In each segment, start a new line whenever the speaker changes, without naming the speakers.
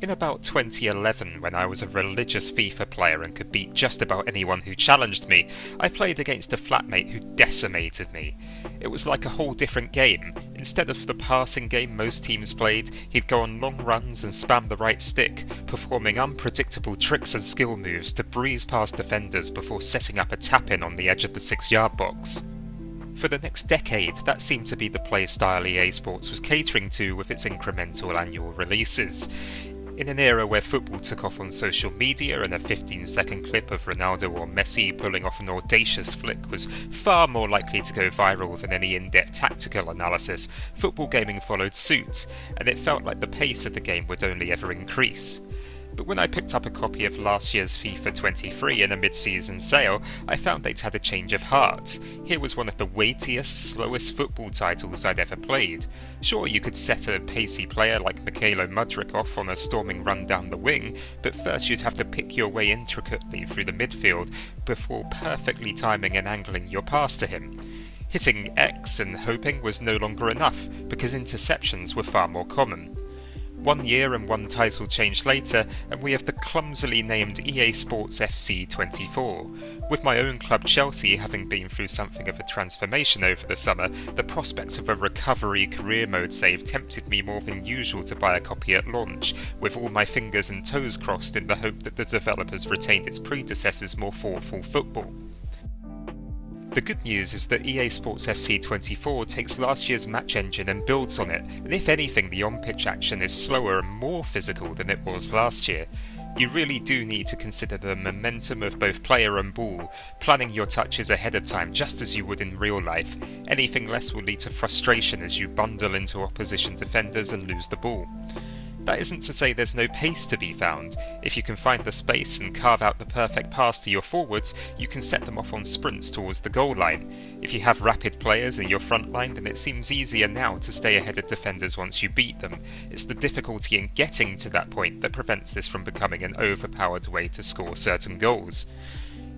In about 2011, when I was a religious FIFA player and could beat just about anyone who challenged me, I played against a flatmate who decimated me. It was like a whole different game. Instead of the passing game most teams played, he'd go on long runs and spam the right stick, performing unpredictable tricks and skill moves to breeze past defenders before setting up a tap-in on the edge of the 6-yard box. For the next decade, that seemed to be the play style EA Sports was catering to with its incremental annual releases. In an era where football took off on social media and a 15-second clip of Ronaldo or Messi pulling off an audacious flick was far more likely to go viral than any in-depth tactical analysis, football gaming followed suit, and it felt like the pace of the game would only ever increase. But when I picked up a copy of last year's FIFA 23 in a mid-season sale, I found they'd had a change of heart. Here was one of the weightiest, slowest football titles I'd ever played. Sure, you could set a pacey player like Mikhailo Mudryk off on a storming run down the wing, but first you'd have to pick your way intricately through the midfield before perfectly timing and angling your pass to him. Hitting X and hoping was no longer enough, because interceptions were far more common. 1 year and one title change later, and we have the clumsily named EA Sports FC 24. With my own club Chelsea having been through something of a transformation over the summer, the prospect of a recovery career mode save tempted me more than usual to buy a copy at launch, with all my fingers and toes crossed in the hope that the developers retained its predecessor's more thoughtful football. The good news is that EA Sports FC 24 takes last year's match engine and builds on it, and if anything the on-pitch action is slower and more physical than it was last year. You really do need to consider the momentum of both player and ball, planning your touches ahead of time just as you would in real life. Anything less will lead to frustration as you bundle into opposition defenders and lose the ball. That isn't to say there's no pace to be found. If you can find the space and carve out the perfect pass to your forwards, you can set them off on sprints towards the goal line. If you have rapid players in your front line, then it seems easier now to stay ahead of defenders once you beat them. It's the difficulty in getting to that point that prevents this from becoming an overpowered way to score certain goals.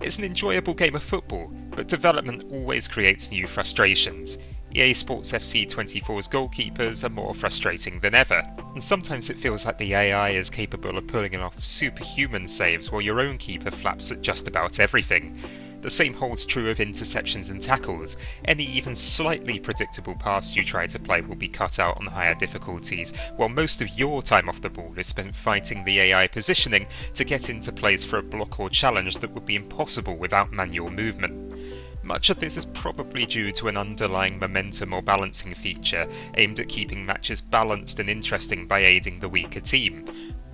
It's an enjoyable game of football, but development always creates new frustrations. EA Sports FC 24's goalkeepers are more frustrating than ever, and sometimes it feels like the AI is capable of pulling off superhuman saves while your own keeper flaps at just about everything. The same holds true of interceptions and tackles. Any even slightly predictable pass you try to play will be cut out on higher difficulties, while most of your time off the ball is spent fighting the AI positioning to get into plays for a block or challenge that would be impossible without manual movement. Much of this is probably due to an underlying momentum or balancing feature aimed at keeping matches balanced and interesting by aiding the weaker team.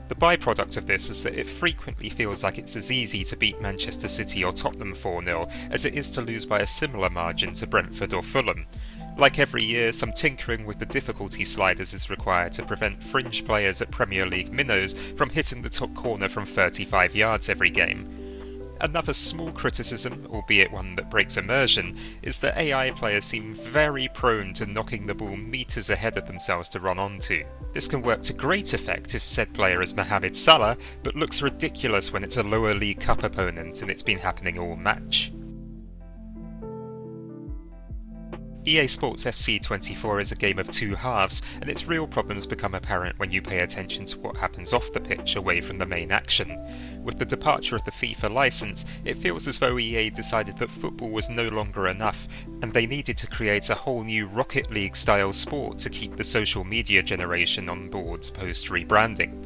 The byproduct of this is that it frequently feels like it's as easy to beat Manchester City or Tottenham 4-0 as it is to lose by a similar margin to Brentford or Fulham. Like every year, some tinkering with the difficulty sliders is required to prevent fringe players at Premier League minnows from hitting the top corner from 35 yards every game. Another small criticism, albeit one that breaks immersion, is that AI players seem very prone to knocking the ball metres ahead of themselves to run onto. This can work to great effect if said player is Mohamed Salah, but looks ridiculous when it's a lower League Cup opponent and it's been happening all match. EA Sports FC 24 is a game of two halves, and its real problems become apparent when you pay attention to what happens off the pitch away from the main action. With the departure of the FIFA license, it feels as though EA decided that football was no longer enough, and they needed to create a whole new Rocket League style sport to keep the social media generation on board post-rebranding.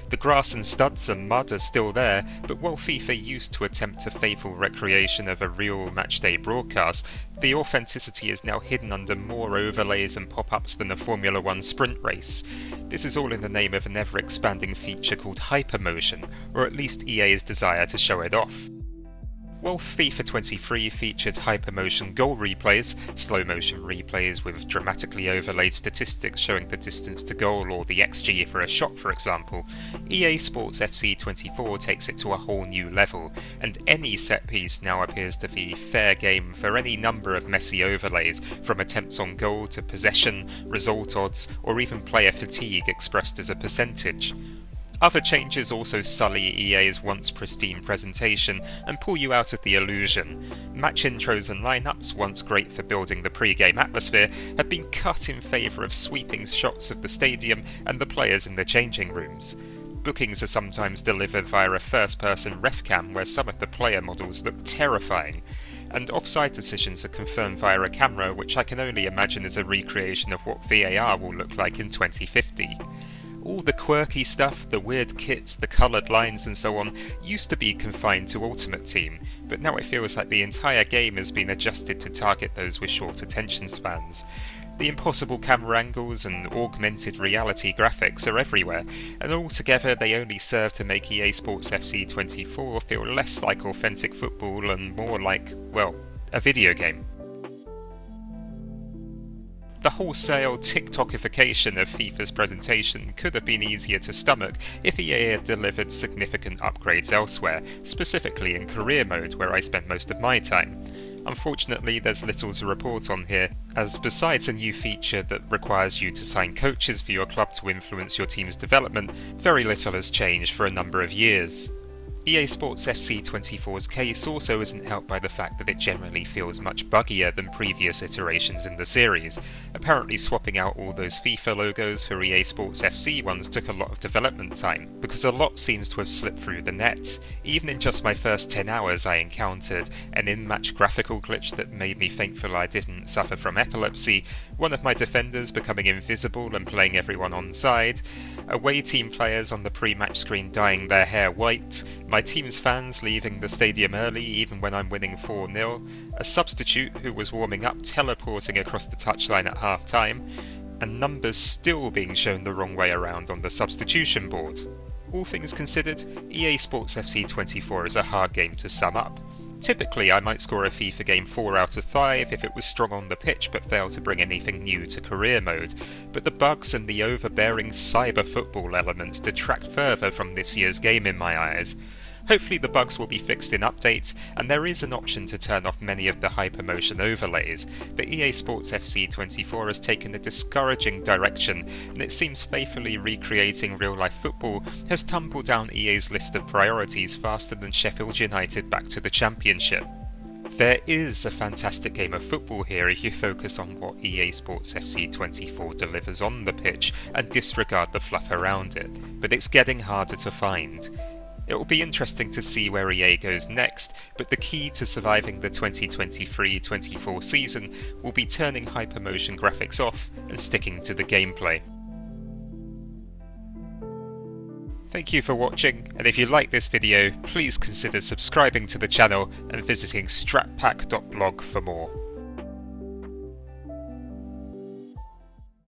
The grass and studs and mud are still there, but while FIFA used to attempt a faithful recreation of a real matchday broadcast, the authenticity is now hidden under more overlays and pop-ups than a Formula 1 sprint race. This is all in the name of an ever-expanding feature called hypermotion, or at least EA's desire to show it off. While FIFA 23 featured hypermotion goal replays, slow-motion replays with dramatically overlaid statistics showing the distance to goal or the XG for a shot for example, EA Sports FC 24 takes it to a whole new level, and any set piece now appears to be fair game for any number of messy overlays, from attempts on goal to possession, result odds, or even player fatigue expressed as a percentage. Other changes also sully EA's once pristine presentation and pull you out of the illusion. Match intros and lineups, once great for building the pre-game atmosphere, have been cut in favour of sweeping shots of the stadium and the players in the changing rooms. Bookings are sometimes delivered via a first-person ref cam where some of the player models look terrifying, and offside decisions are confirmed via a camera which I can only imagine is a recreation of what VAR will look like in 2050. All the quirky stuff, the weird kits, the coloured lines and so on, used to be confined to Ultimate Team, but now it feels like the entire game has been adjusted to target those with short attention spans. The impossible camera angles and augmented reality graphics are everywhere, and altogether they only serve to make EA Sports FC 24 feel less like authentic football and more like, well, a video game. The wholesale TikTokification of FIFA's presentation could have been easier to stomach if EA had delivered significant upgrades elsewhere, specifically in career mode where I spend most of my time. Unfortunately, there's little to report on here, as besides a new feature that requires you to sign coaches for your club to influence your team's development, very little has changed for a number of years. EA Sports FC 24's case also isn't helped by the fact that it generally feels much buggier than previous iterations in the series. Apparently swapping out all those FIFA logos for EA Sports FC ones took a lot of development time, because a lot seems to have slipped through the net. Even in just my first 10 hours I encountered an in-match graphical glitch that made me thankful I didn't suffer from epilepsy, one of my defenders becoming invisible and playing everyone onside, away team players on the pre-match screen dyeing their hair white, my team's fans leaving the stadium early even when I'm winning 4-0, a substitute who was warming up teleporting across the touchline at half-time, and numbers still being shown the wrong way around on the substitution board. All things considered, EA Sports FC 24 is a hard game to sum up. Typically, I might score a FIFA game 4 out of 5 if it was strong on the pitch but failed to bring anything new to career mode, but the bugs and the overbearing cyber football elements detract further from this year's game in my eyes. Hopefully the bugs will be fixed in updates, and there is an option to turn off many of the hypermotion overlays, but EA Sports FC 24 has taken a discouraging direction, and it seems faithfully recreating real-life football has tumbled down EA's list of priorities faster than Sheffield United back to the Championship. There is a fantastic game of football here if you focus on what EA Sports FC 24 delivers on the pitch and disregard the fluff around it, but it's getting harder to find. It will be interesting to see where EA goes next, but the key to surviving the 2023-24 season will be turning hypermotion graphics off and sticking to the gameplay. Thank you for watching, and if you like this video, please consider subscribing to the channel and visiting stratpack.blog for more.